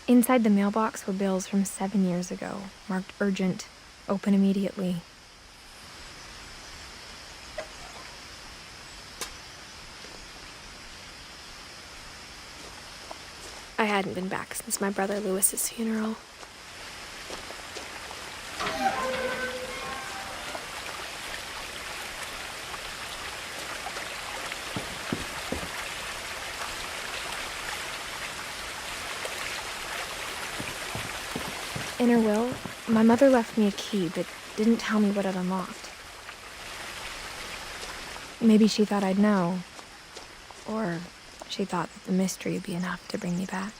Inside the mailbox were bills from 7 years ago, marked urgent, open immediately. I hadn't been back since my brother Lewis's funeral. In her will, my mother left me a key, but didn't tell me what it unlocked. Maybe she thought I'd know, or she thought that the mystery would be enough to bring me back.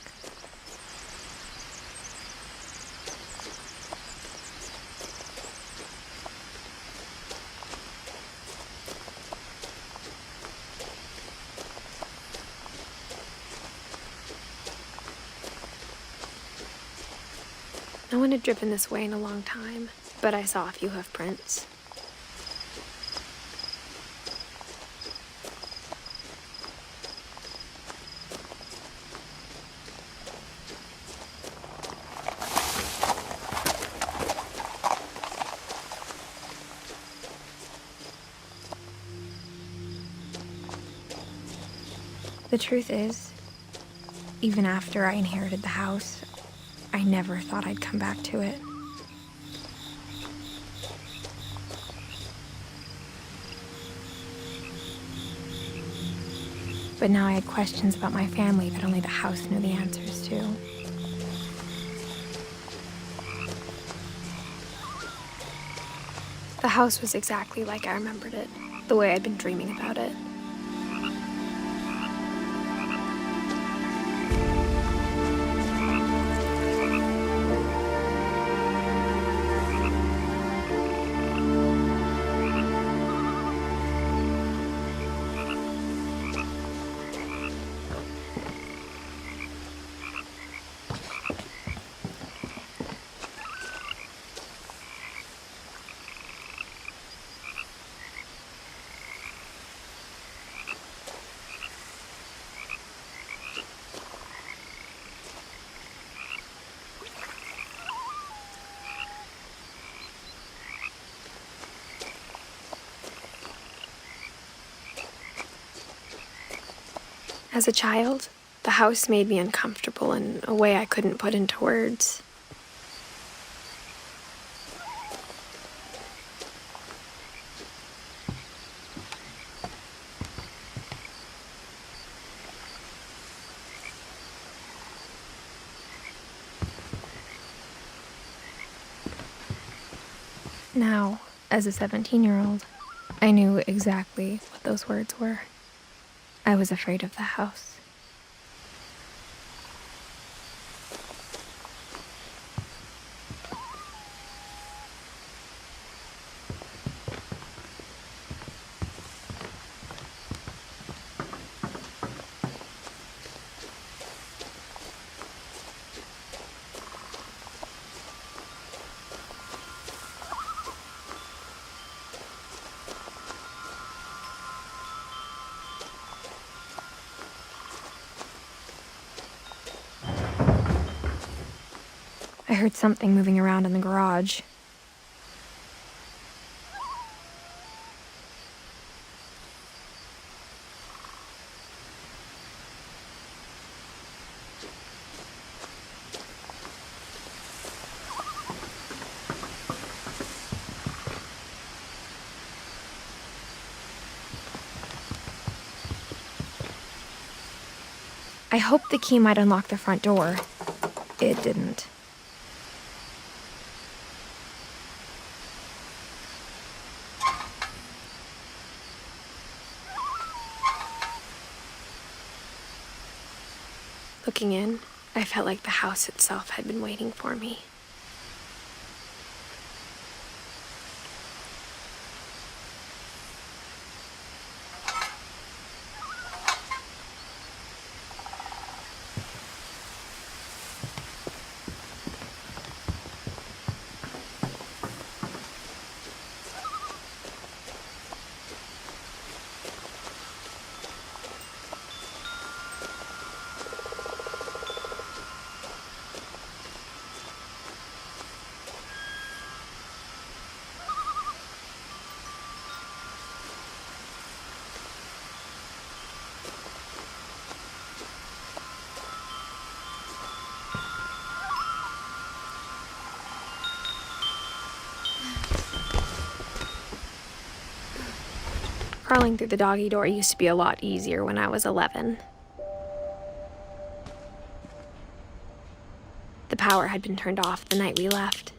No one had driven this way in a long time, but I saw a few hoof prints. The truth is, even after I inherited the house, I never thought I'd come back to it. But now I had questions about my family that only the house knew the answers to. The house was exactly like I remembered it, the way I'd been dreaming about it. As a child, the house made me uncomfortable in a way I couldn't put into words. Now, as a 17-year-old, I knew exactly what those words were. I was afraid of the house. I heard something moving around in the garage. I hoped the key might unlock the front door. It didn't. Looking in, I felt like the house itself had been waiting for me. Crawling through the doggy door used to be a lot easier when I was 11. The power had been turned off the night we left.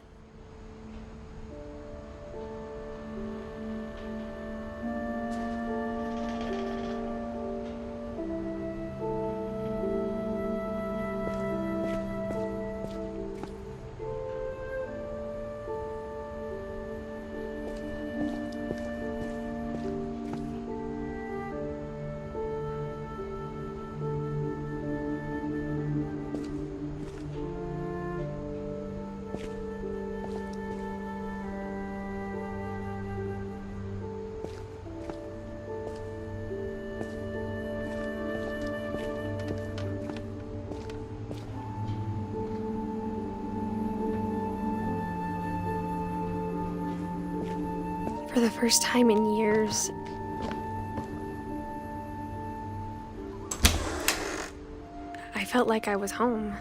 For the first time in years, I felt like I was home.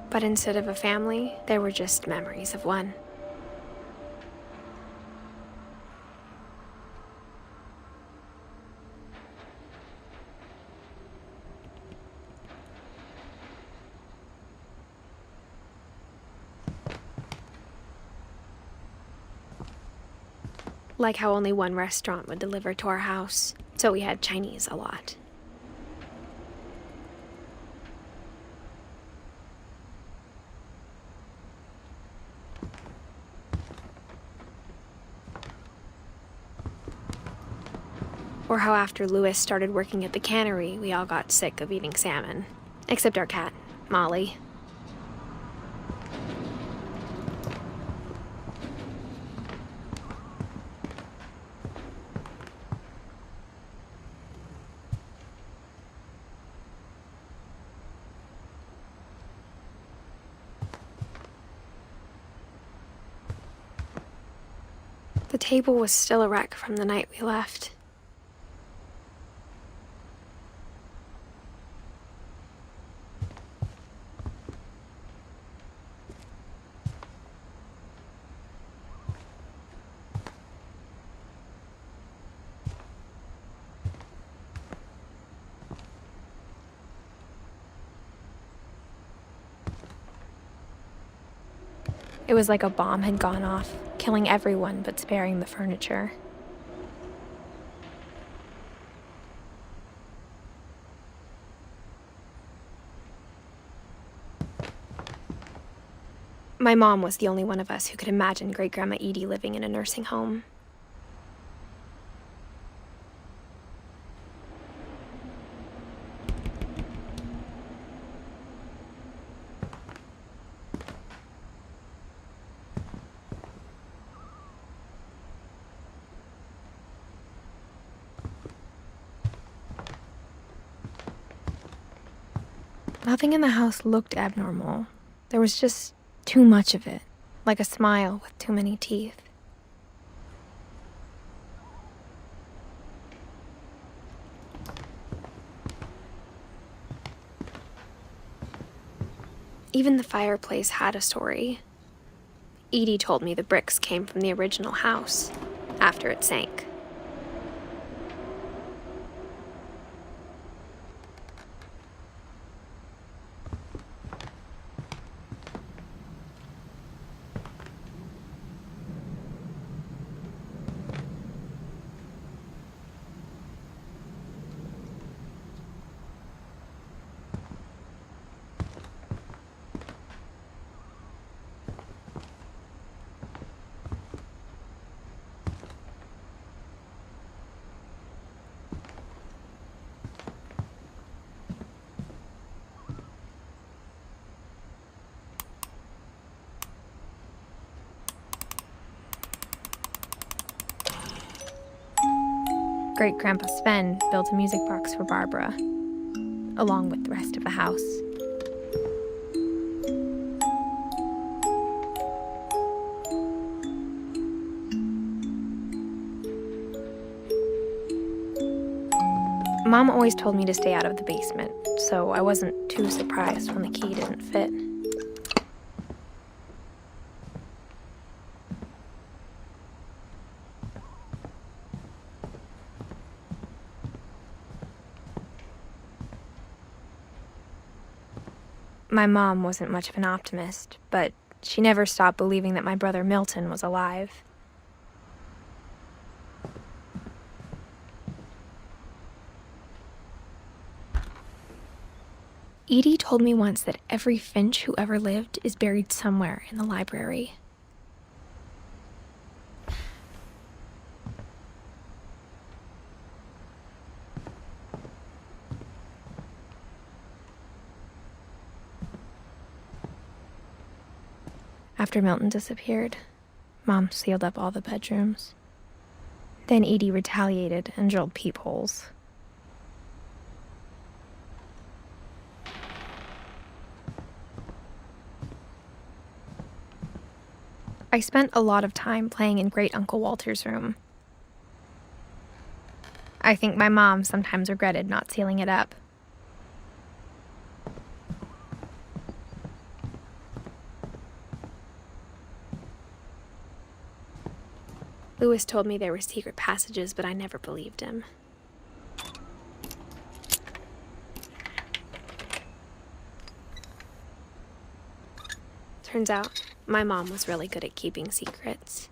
But instead of a family, there were just memories of one. Like how only one restaurant would deliver to our house, so we had Chinese a lot. Or how after Louis started working at the cannery, we all got sick of eating salmon. Except our cat, Molly. The table was still a wreck from the night we left. It was like a bomb had gone off, killing everyone but sparing the furniture. My mom was the only one of us who could imagine Great-Grandma Edie living in a nursing home. Nothing in the house looked abnormal. There was just too much of it, like a smile with too many teeth. Even the fireplace had a story. Edie told me the bricks came from the original house, after it sank. Great-Grandpa Sven built a music box for Barbara, along with the rest of the house. Mom always told me to stay out of the basement, so I wasn't too surprised when the key didn't fit. My mom wasn't much of an optimist, but she never stopped believing that my brother Milton was alive. Edie told me once that every Finch who ever lived is buried somewhere in the library. After Milton disappeared, Mom sealed up all the bedrooms. Then Edie retaliated and drilled peepholes. I spent a lot of time playing in Great Uncle Walter's room. I think my mom sometimes regretted not sealing it up. Lewis told me there were secret passages, but I never believed him. Turns out, my mom was really good at keeping secrets.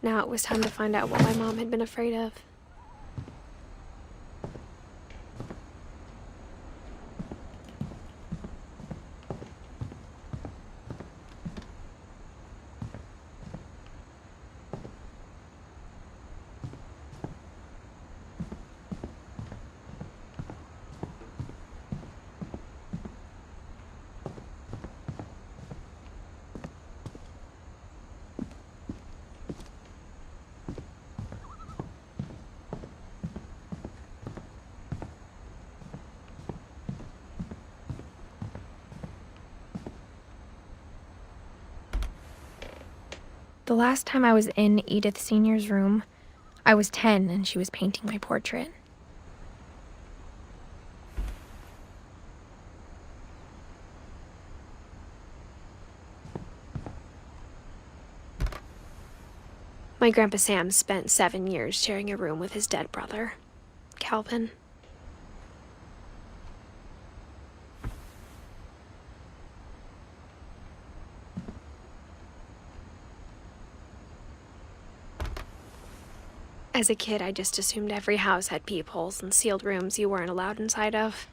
Now it was time to find out what my mom had been afraid of. The last time I was in Edith Sr.'s room, I was 10 and she was painting my portrait. My Grandpa Sam spent 7 years sharing a room with his dead brother, Calvin. As a kid, I just assumed every house had peepholes and sealed rooms you weren't allowed inside of.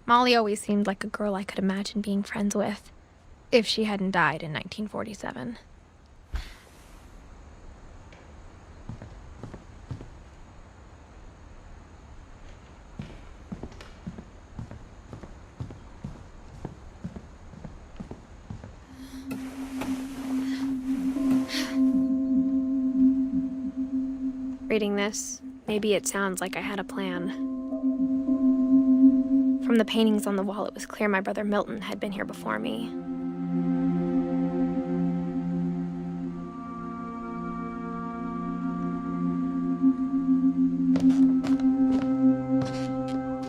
Molly always seemed like a girl I could imagine being friends with, if she hadn't died in 1947. Reading this, maybe it sounds like I had a plan. From the paintings on the wall, it was clear my brother Milton had been here before me.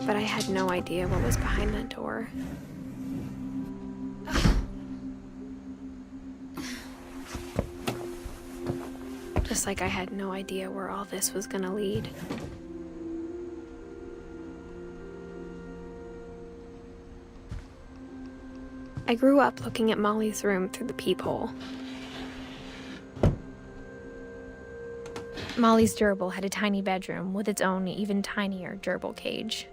But I had no idea what was behind that door. Just like I had no idea where all this was gonna lead. I grew up looking at Molly's room through the peephole. Molly's gerbil had a tiny bedroom with its own even tinier gerbil cage.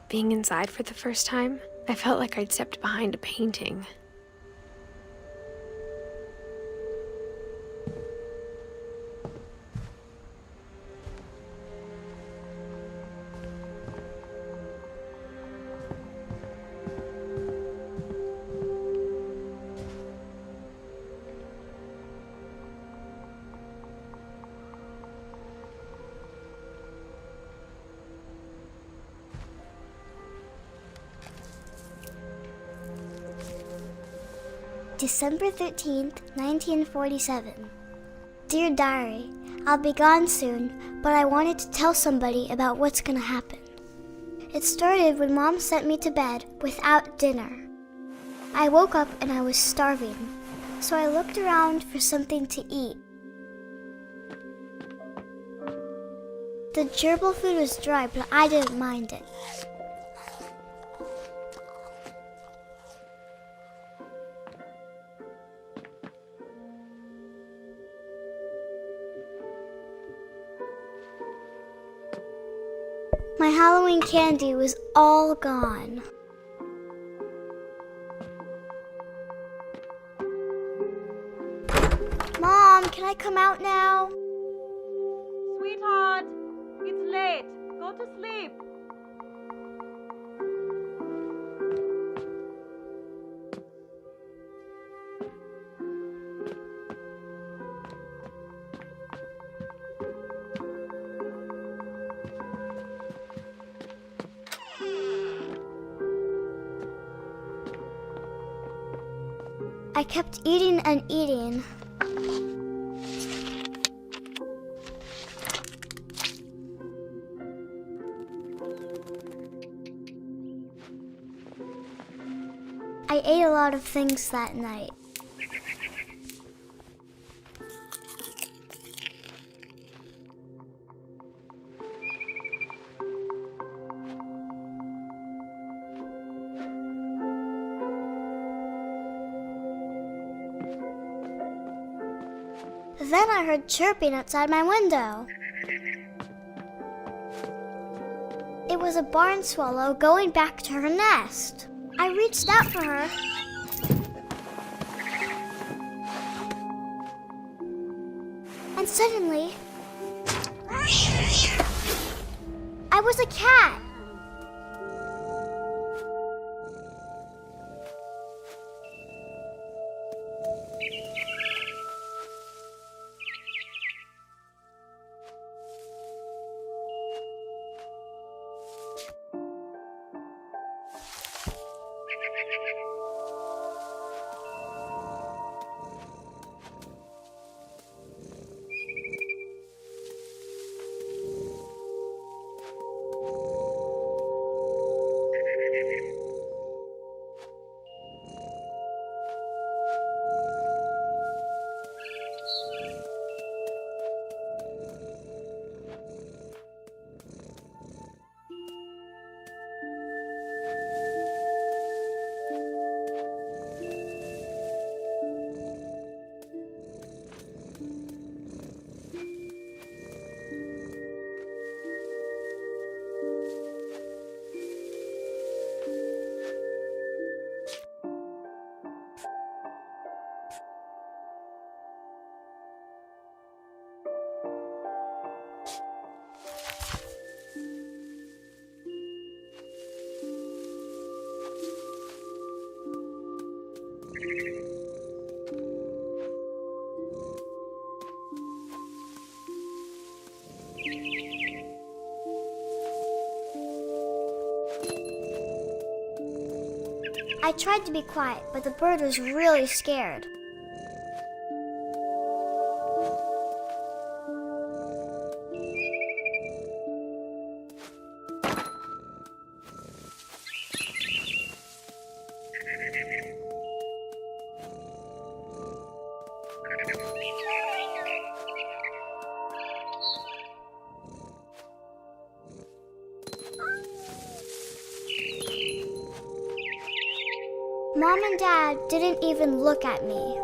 Being inside for the first time, I felt like I'd stepped behind a painting. December 13th, 1947. Dear Diary, I'll be gone soon, but I wanted to tell somebody about what's gonna happen. It started when Mom sent me to bed without dinner. I woke up and I was starving, so I looked around for something to eat. The gerbil food was dry, but I didn't mind it. My Halloween candy was all gone. Mom, can I come out now? Sweetheart, it's late. Go to sleep. I kept eating and eating. I ate a lot of things that night. Then I heard chirping outside my window. It was a barn swallow going back to her nest. I reached out for her. And suddenly, I was a cat. I tried to be quiet, but the bird was really scared. Mom and Dad didn't even look at me.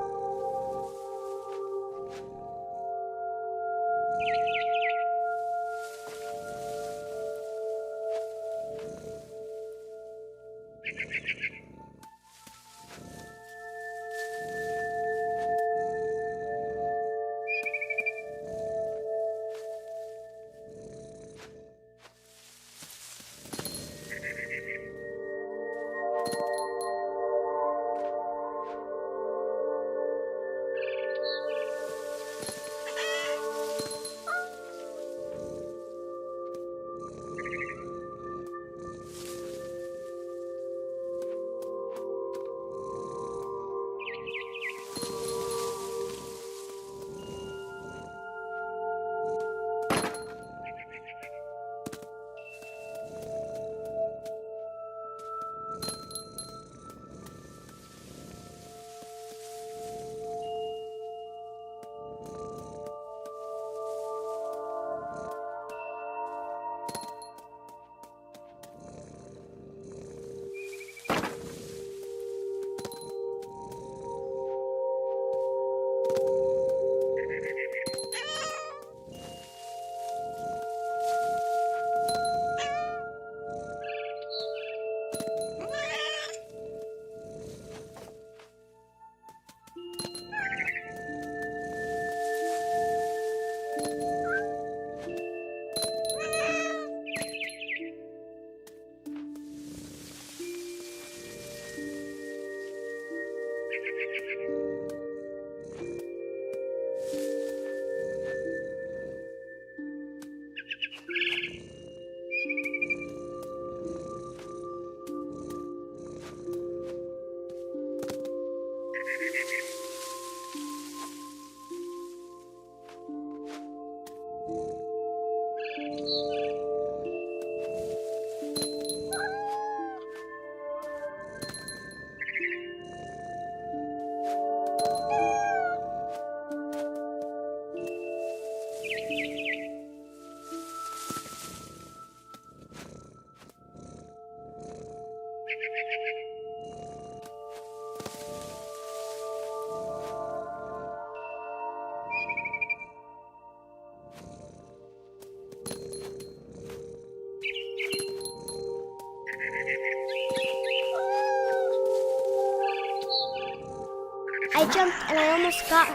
I jumped and I almost got her.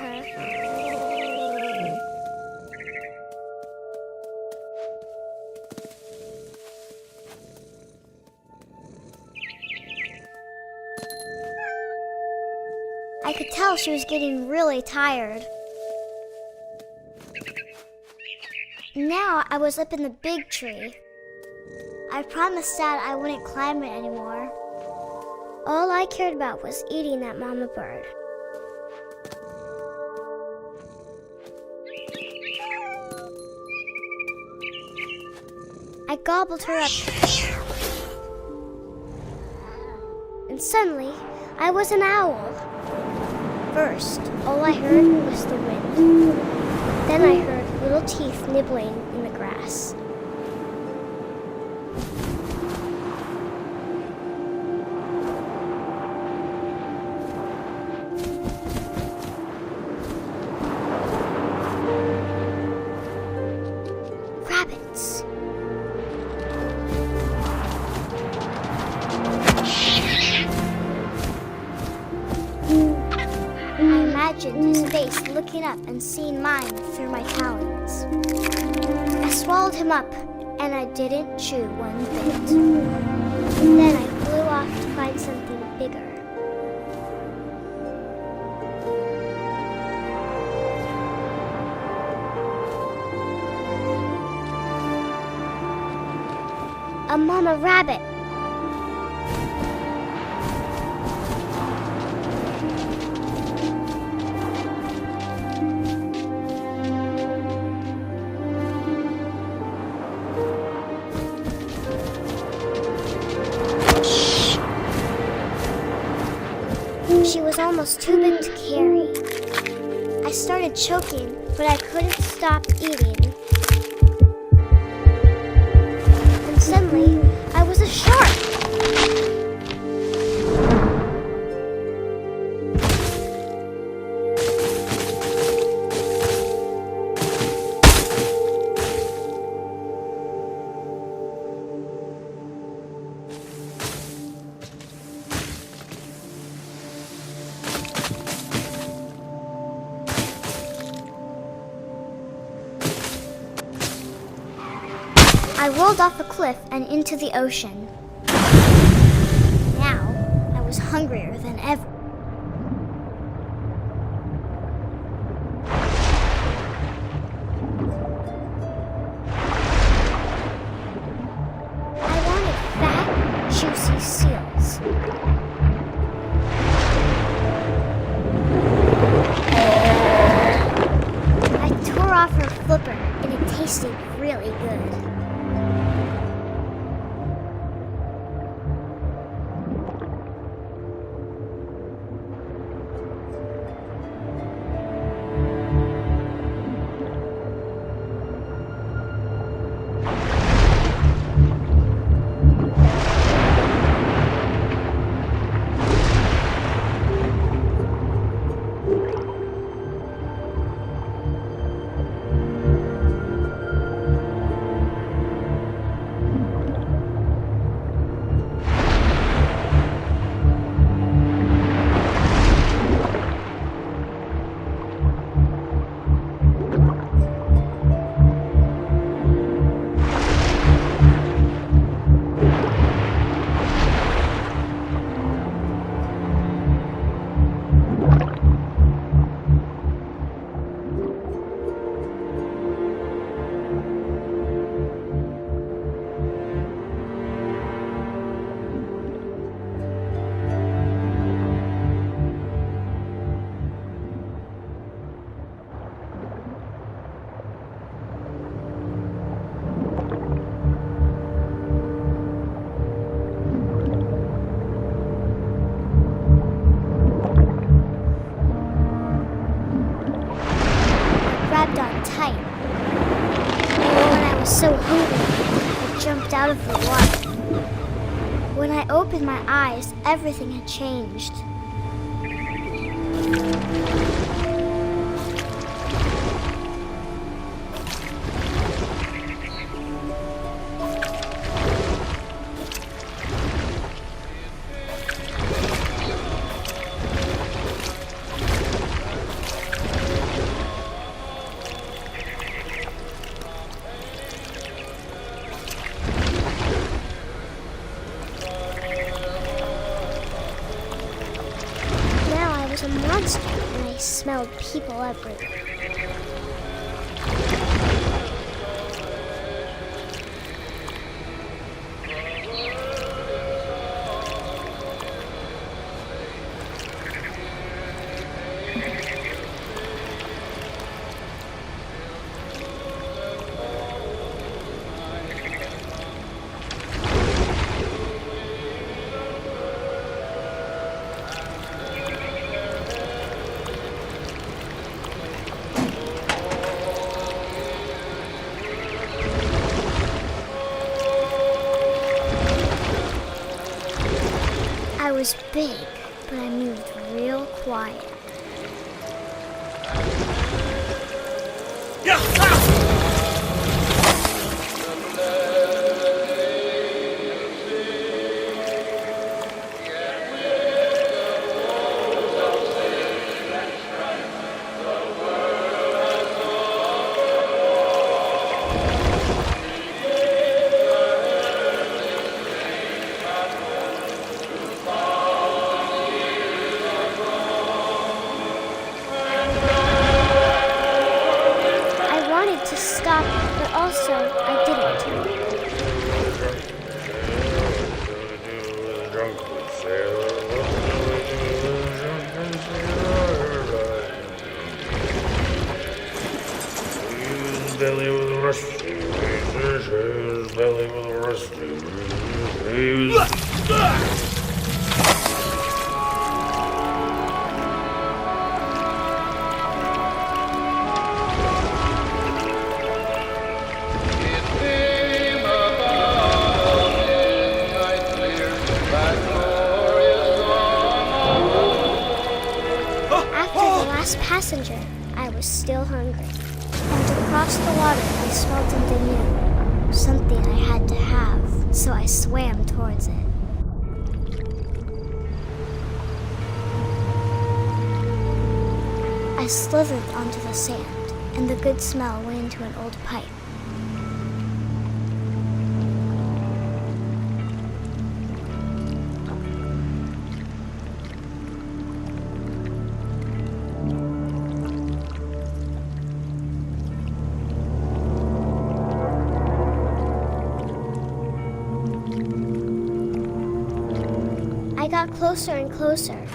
I could tell she was getting really tired. Now I was up in the big tree. I promised Dad I wouldn't climb it anymore. All I cared about was eating that mama bird. I gobbled her up. And suddenly, I was an owl. First, all I heard was the wind. Then I heard little teeth nibbling in the grass. Rabbits. I imagined his face looking up and seeing mine through my talons. I swallowed him up, and I didn't chew one bit. Then I flew off to find something bigger. A mama rabbit. She was almost too big to carry. I started choking, but I couldn't stop eating. And suddenly, I was a shark! I rolled off a cliff and into the ocean. Now, I was hungrier than ever. I wanted fat, juicy seals. I tore off her flipper, and it tasted really good. So hungry, I jumped out of the water. When I opened my eyes, everything had changed. monster, and I smelled people everywhere. I was big, but I moved real quiet. To stop, but also I didn't. Passenger, I was still hungry. And across the water, I smelled something new. Something I had to have, so I swam towards it. I slithered onto the sand, and the good smell went into an old pipe. I got closer and closer.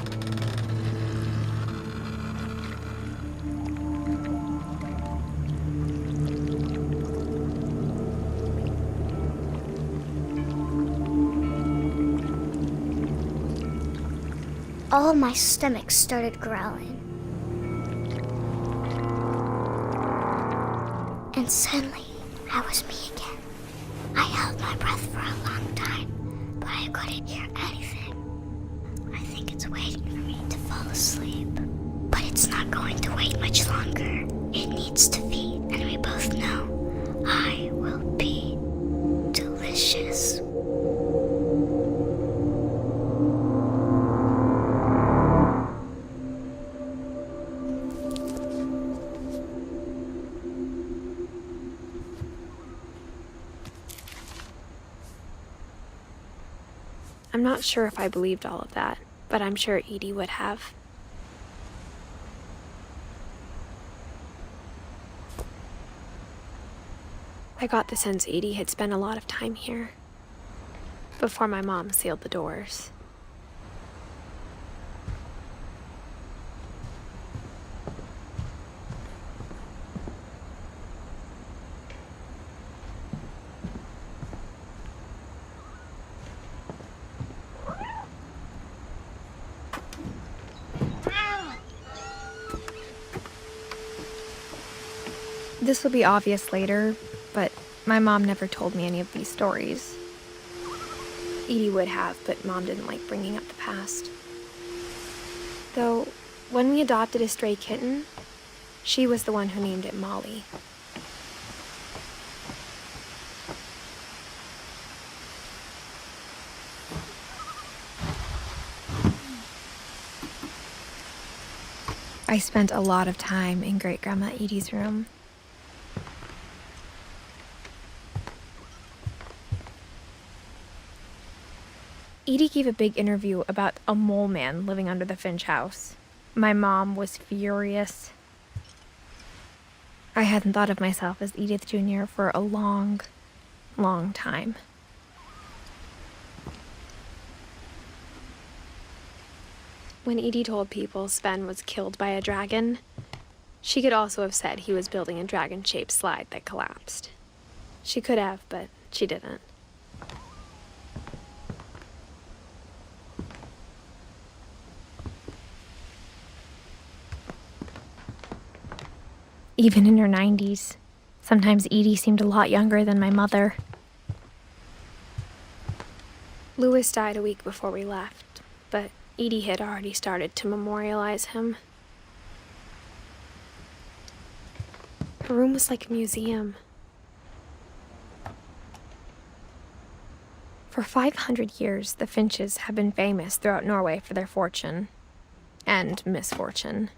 All of my stomach started growling. And suddenly, I was me again. I held my breath for a long time, but I couldn't hear anything. I think it's waiting for me to fall asleep. But it's not going to wait much longer. It needs to feed, and we both know I will be delicious. I'm not sure if I believed all of that, but I'm sure Edie would have. I got the sense Edie had spent a lot of time here, before my mom sealed the doors. This will be obvious later, but my mom never told me any of these stories. Edie would have, but Mom didn't like bringing up the past. Though, when we adopted a stray kitten, she was the one who named it Molly. I spent a lot of time in Great-Grandma Edie's room. Edie gave a big interview about a mole man living under the Finch house. My mom was furious. I hadn't thought of myself as Edith Jr. for a long, long time. When Edie told people Sven was killed by a dragon, she could also have said he was building a dragon-shaped slide that collapsed. She could have, but she didn't. Even in her 90s, sometimes Edie seemed a lot younger than my mother. Louis died a week before we left, but Edie had already started to memorialize him. Her room was like a museum. For 500 years, the Finches have been famous throughout Norway for their fortune and misfortune.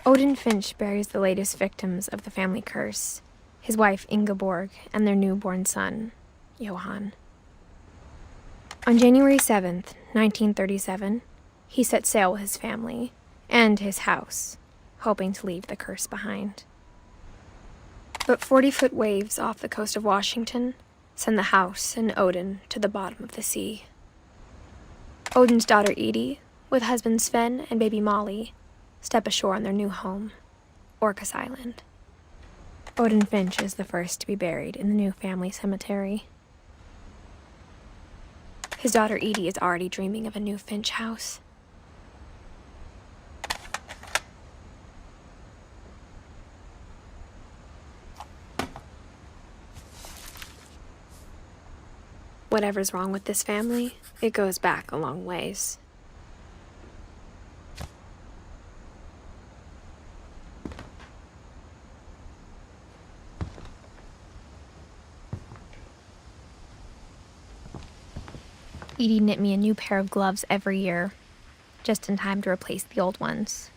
Odin Finch buries the latest victims of the family curse, his wife Ingeborg and their newborn son, Johan. On January 7th, 1937, he set sail with his family and his house, hoping to leave the curse behind. But 40-foot waves off the coast of Washington send the house and Odin to the bottom of the sea. Odin's daughter Edie, with husband Sven and baby Molly, step ashore on their new home, Orcas Island. Odin Finch is the first to be buried in the new family cemetery. His daughter Edie is already dreaming of a new Finch house. Whatever's wrong with this family, it goes back a long ways. Edie knit me a new pair of gloves every year, just in time to replace the old ones.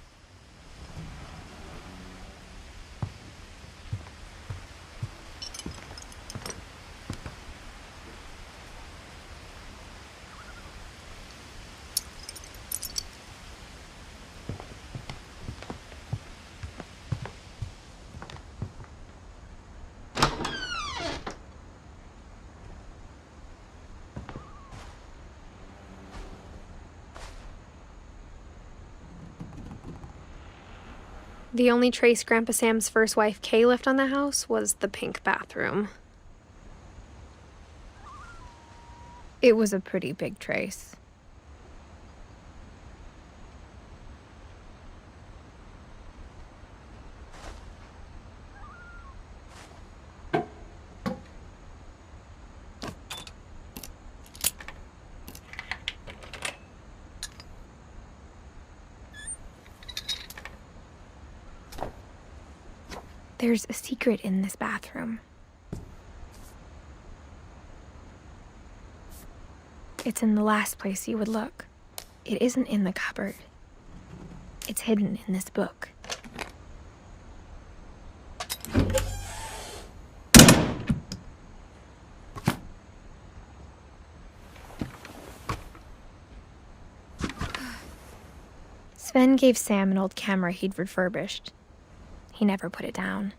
The only trace Grandpa Sam's first wife, Kay, left on the house was the pink bathroom. It was a pretty big trace. There's a secret in this bathroom. It's in the last place you would look. It isn't in the cupboard. It's hidden in this book. Sven gave Sam an old camera he'd refurbished. He never put it down.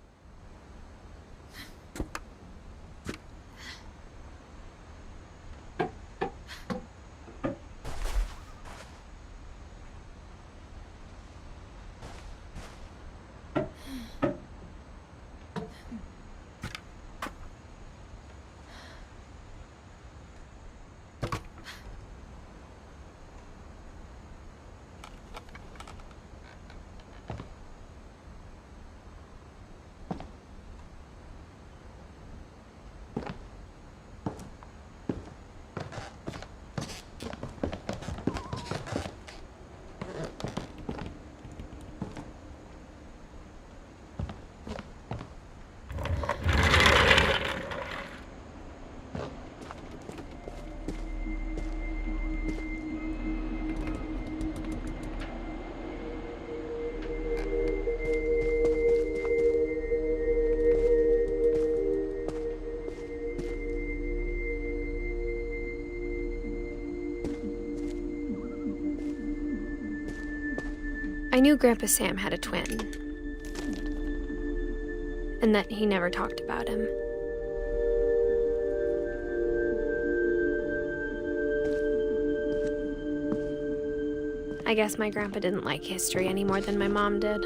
I knew Grandpa Sam had a twin, and that he never talked about him. I guess my grandpa didn't like history any more than my mom did.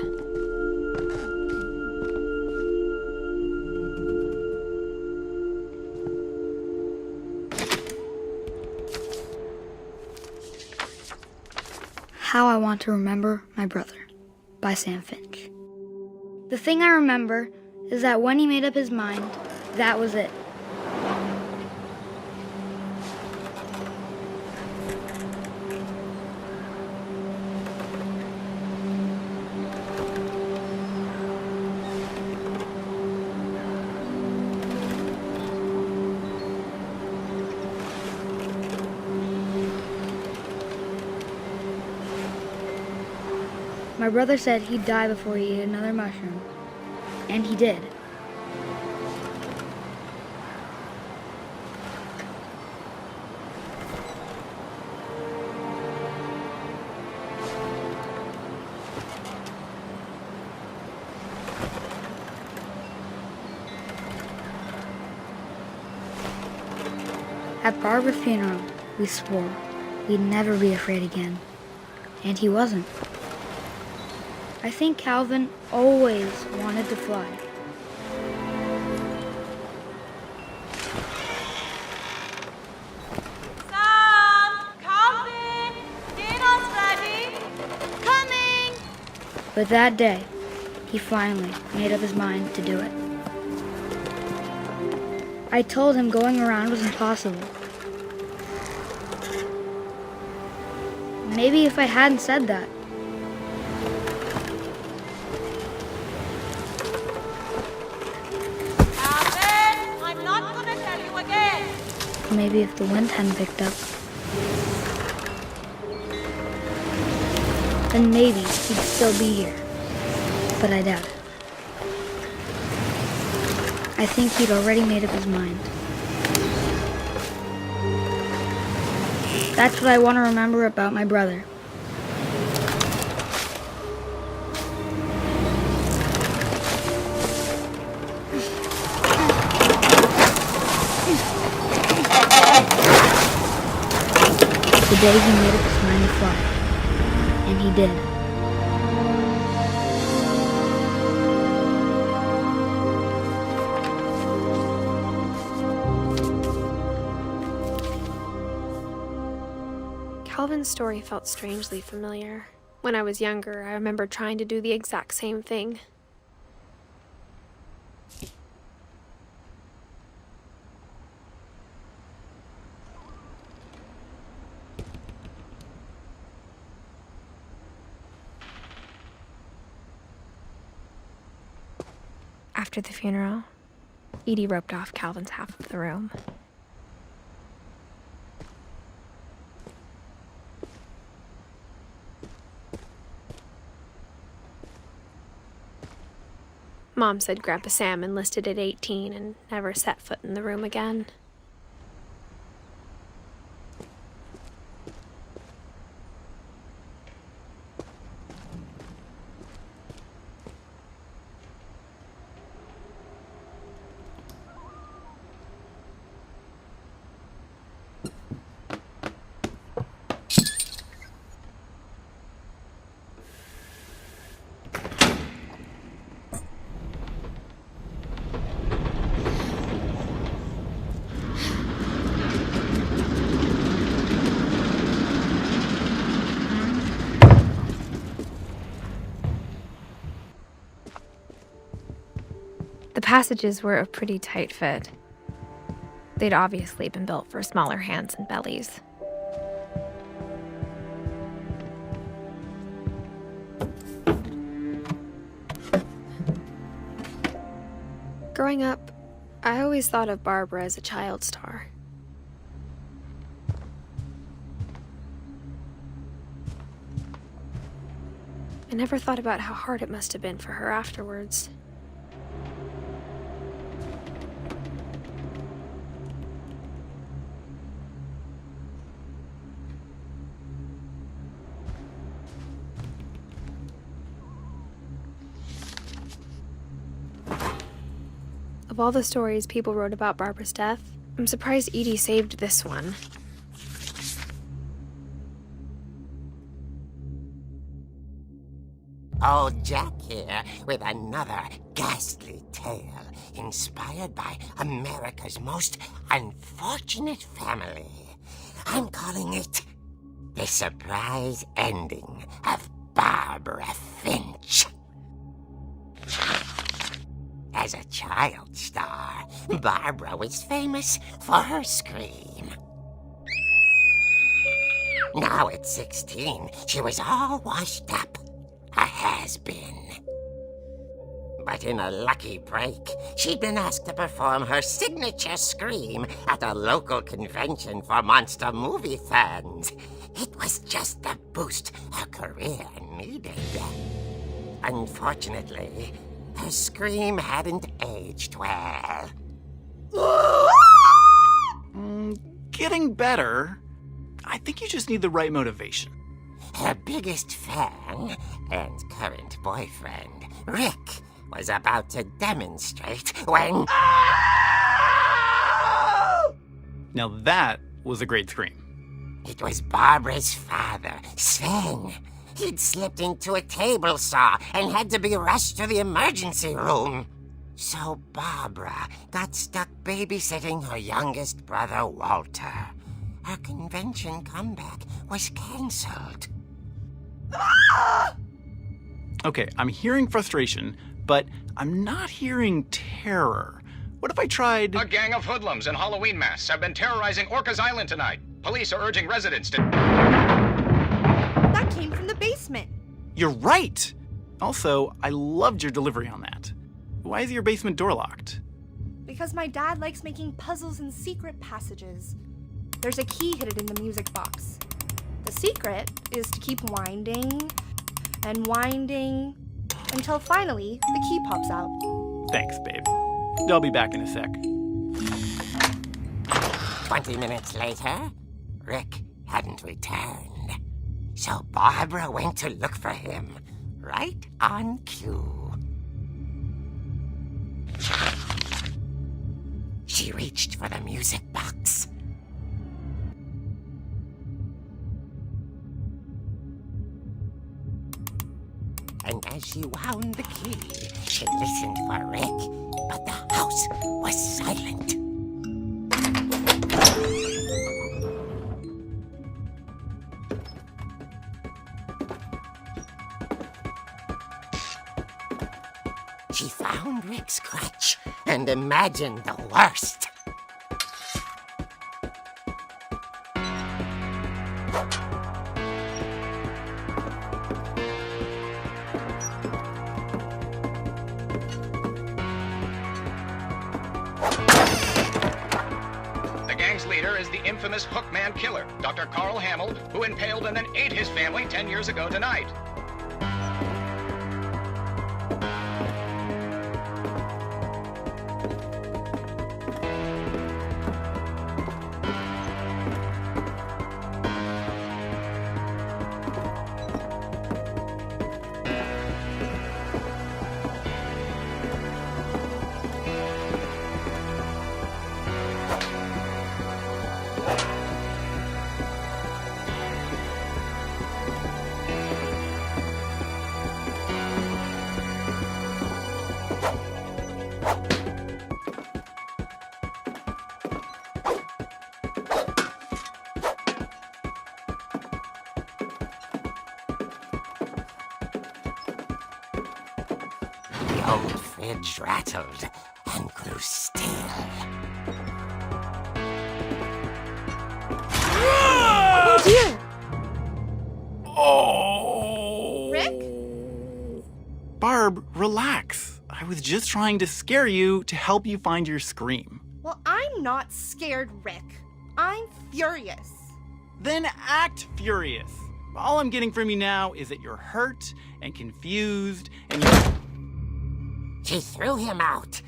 How I Want to Remember My Brother by Sam Finch. The thing I remember is that when he made up his mind, that was it. My brother said he'd die before he ate another mushroom, and he did. At Barbara's funeral, we swore we'd never be afraid again, and he wasn't. I think Calvin always wanted to fly. Sam! Calvin! Dinner's ready! Coming! But that day, he finally made up his mind to do it. I told him going around was impossible. Maybe if I hadn't said that, Calvin! I'm not gonna tell you again! maybe if the wind hadn't picked up, then maybe he'd still be here. But I doubt it. I think he'd already made up his mind. That's what I want to remember about my brother. The day he made up his mind to fly. And he did. Calvin's story felt strangely familiar. When I was younger, I remember trying to do the exact same thing. After the funeral, Edie roped off Calvin's half of the room. Mom said Grandpa Sam enlisted at 18 and never set foot in the room again. The passages were a pretty tight fit. They'd obviously been built for smaller hands and bellies. Growing up, I always thought of Barbara as a child star. I never thought about how hard it must have been for her afterwards. Of all the stories people wrote about Barbara's death, I'm surprised Edie saved this one. Old Jack here with another ghastly tale inspired by America's most unfortunate family. I'm calling it The Surprise Ending of Barbara Finch. As a child star, Barbara was famous for her scream. Now at 16, she was all washed up. A has-been. But in a lucky break, she'd been asked to perform her signature scream at a local convention for monster movie fans. It was just the boost her career needed. Unfortunately, her scream hadn't aged well. Getting better. I think you just need the right motivation. Her biggest fan and current boyfriend, Rick, was about to demonstrate when... Now that was a great scream. It was Barbara's father, Sven. He'd slipped into a table saw and had to be rushed to the emergency room. So Barbara got stuck babysitting her youngest brother, Walter. Her convention comeback was cancelled. Okay, I'm hearing frustration, but I'm not hearing terror. What if I tried... A gang of hoodlums in Halloween masks have been terrorizing Orcas Island tonight. Police are urging residents to... That came from the basement. You're right! Also, I loved your delivery on that. Why is your basement door locked? Because my dad likes making puzzles and secret passages. There's a key hidden in the music box. The secret is to keep winding and winding until finally the key pops out. Thanks, babe. I'll be back in a sec. 20 minutes later, Rick hadn't returned. So Barbara went to look for him, right on cue. She reached for the music box. And as she wound the key, she listened for Rick, but the house was silent. She found Rick's crutch and imagined the worst. The gang's leader is the infamous Hookman Killer, Dr. Carl Hamill, who impaled and then ate his family 10 years ago tonight. The old fridge rattled and grew still. Oh dear! Oh! Rick? Barb, relax. I was just trying to scare you to help you find your scream. Well, I'm not scared, Rick. I'm furious. Then act furious. All I'm getting from you now is that you're hurt and confused and you're... She threw him out,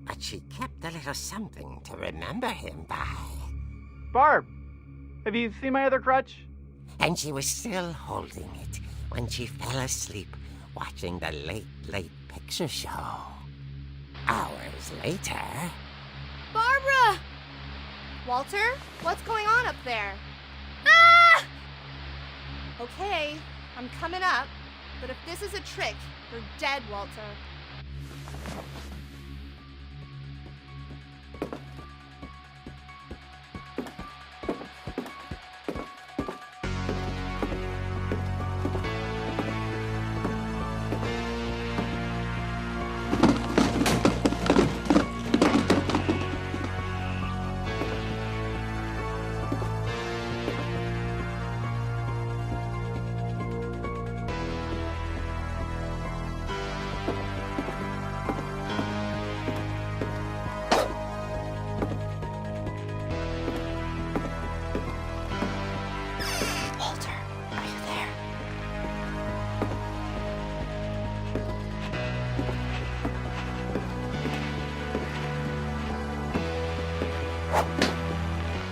but she kept a little something to remember him by. Barb, have you seen my other crutch? And she was still holding it when she fell asleep watching the late picture show. hours later... Barbara! Walter, what's going on up there? Ah! Okay, I'm coming up, but if this is a trick, you're dead, Walter.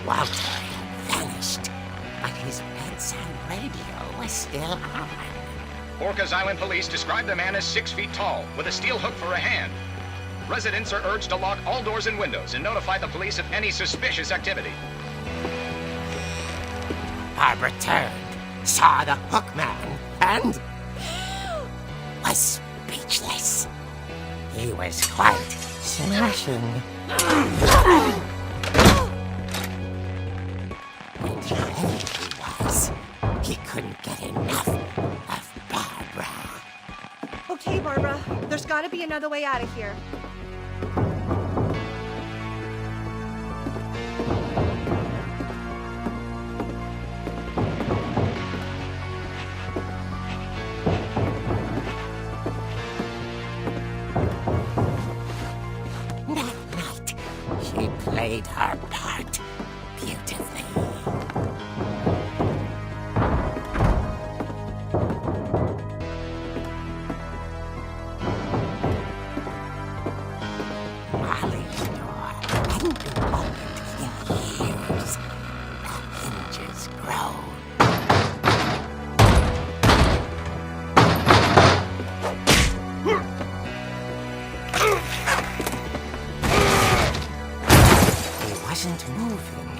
Walter had vanished, but his bedside radio was still on. Orcas Island police describe the man as 6 feet tall, with a steel hook for a hand. Residents are urged to lock all doors and windows and notify the police of any suspicious activity. Barbara turned, saw the hook man, and was speechless. He was quite smashing. And there he was. He couldn't get enough of Barbara. Okay, Barbara, there's gotta be another way out of here. That night, she played her part beautifully. Molly's door hadn't been opened in years. The hinges groaned. He wasn't moving,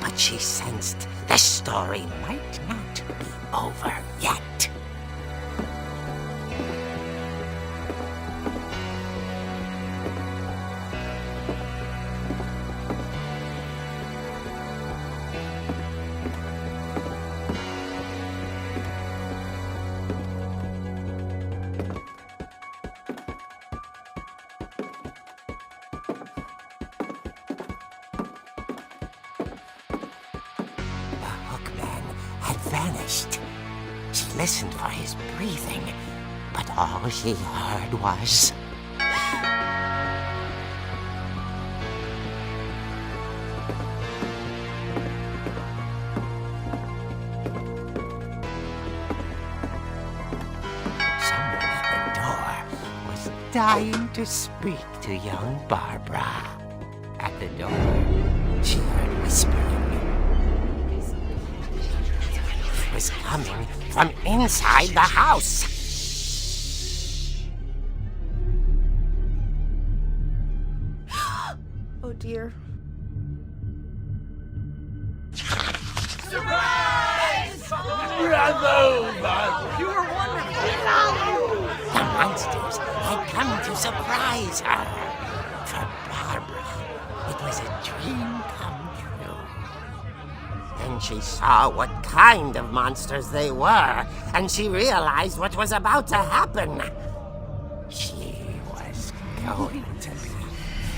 but she sensed the story might not be over yet. The hookman had vanished. She listened for his breathing, but all she heard was... Someone at the door was dying to speak to young Barbara. At the door, she heard whispering. It was coming from inside the house. Oh dear. The monsters had come to surprise her. For Barbara, it was a dream come true. Then she saw what kind of monsters they were, and she realized what was about to happen. She was going to be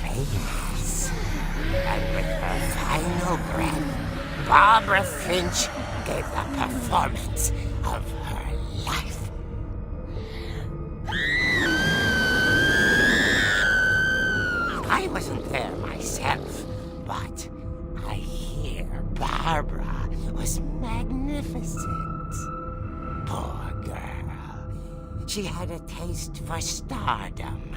famous. And with her final breath, Barbara Finch gave the performance of her life. I wasn't there myself, but I hear Barbara was magnificent. Poor girl. She had a taste for stardom.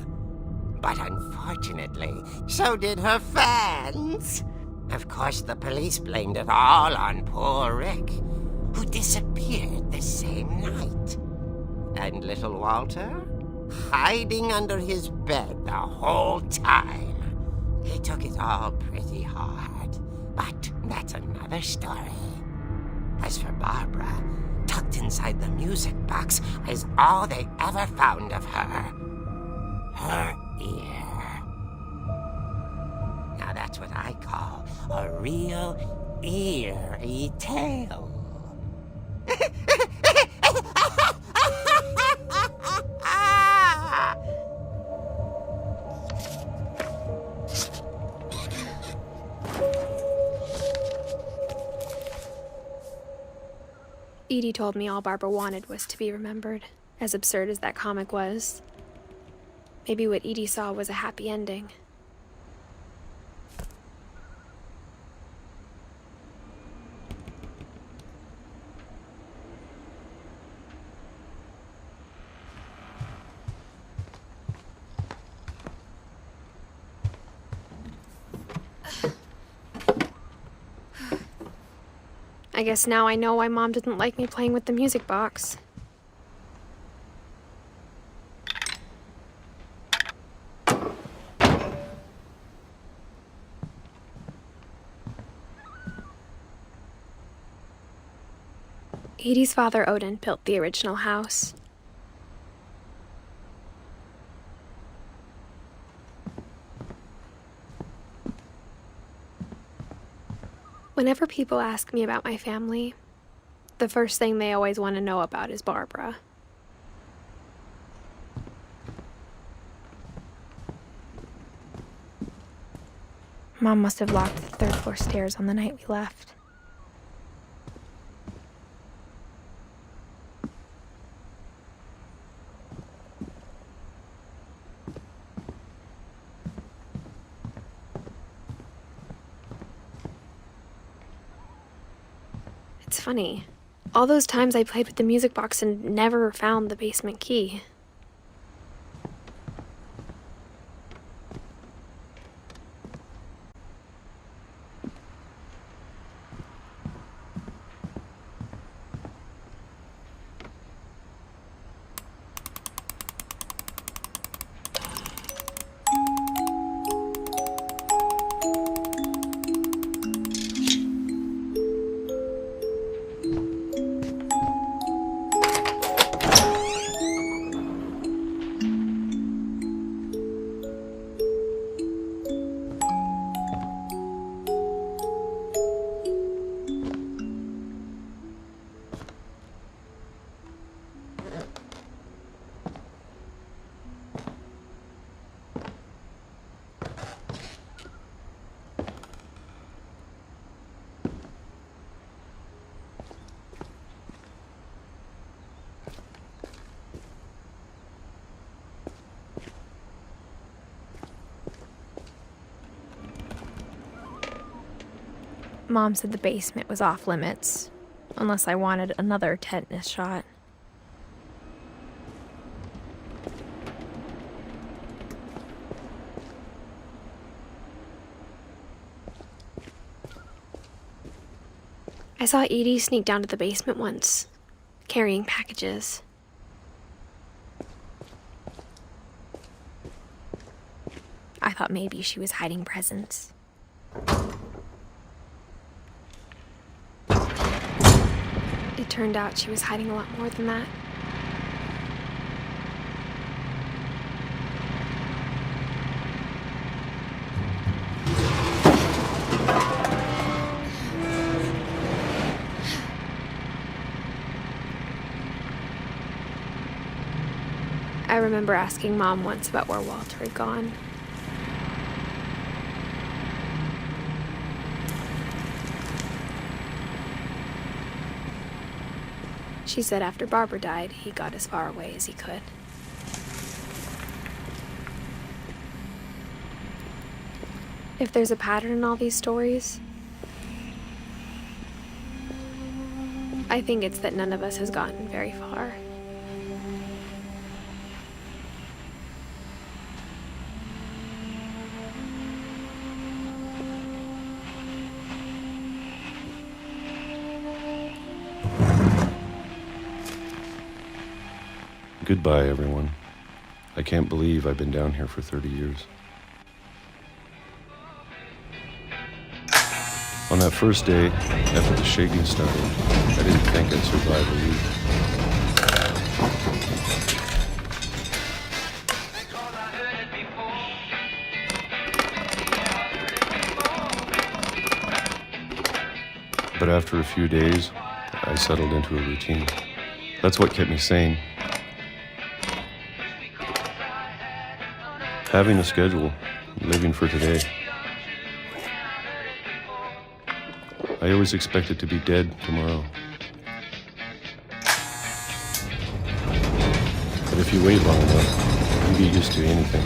But unfortunately, so did her fans. Of course, the police blamed it all on poor Rick, who disappeared the same night. And little Walter? hiding under his bed the whole time. He took it all pretty hard, but that's another story. As for Barbara, tucked inside the music box is all they ever found of her. Her ear. Now that's what I call a real eerie tale. Edie told me all Barbara wanted was to be remembered, as absurd as that comic was. Maybe what Edie saw was a happy ending. I guess now I know why Mom didn't like me playing with the music box. Edie's father, Odin, built the original house. Whenever people ask me about my family, the first thing they always want to know about is Barbara. Mom must have locked the third floor stairs on the night we left. It's funny. All those times I played with the music box and never found the basement key. Mom said the basement was off limits, unless I wanted another tetanus shot. I saw Edie sneak down to the basement once, carrying packages. I thought maybe she was hiding presents. It turned out she was hiding a lot more than that. I remember asking Mom once about where Walter had gone. She said after Barbara died, he got as far away as he could. If there's a pattern in all these stories, I think it's that none of us has gotten very far. Goodbye, everyone. I can't believe I've been down here for 30 years. On that first day, after the shaking started, I didn't think I'd survive a week. But after a few days, I settled into a routine. That's what kept me sane. Having a schedule, living for today. I always expected to be dead tomorrow. But if you wait long enough, you get used to anything.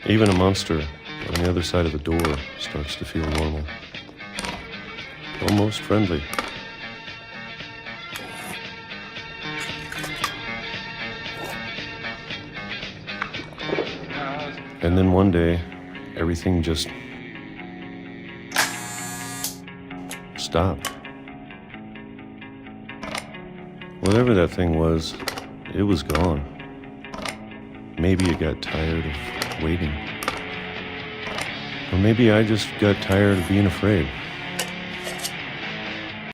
Even a monster on the other side of the door starts to feel normal. Almost friendly. And then one day, everything just stopped. Whatever that thing was, it was gone. Maybe it got tired of waiting. Or maybe I just got tired of being afraid.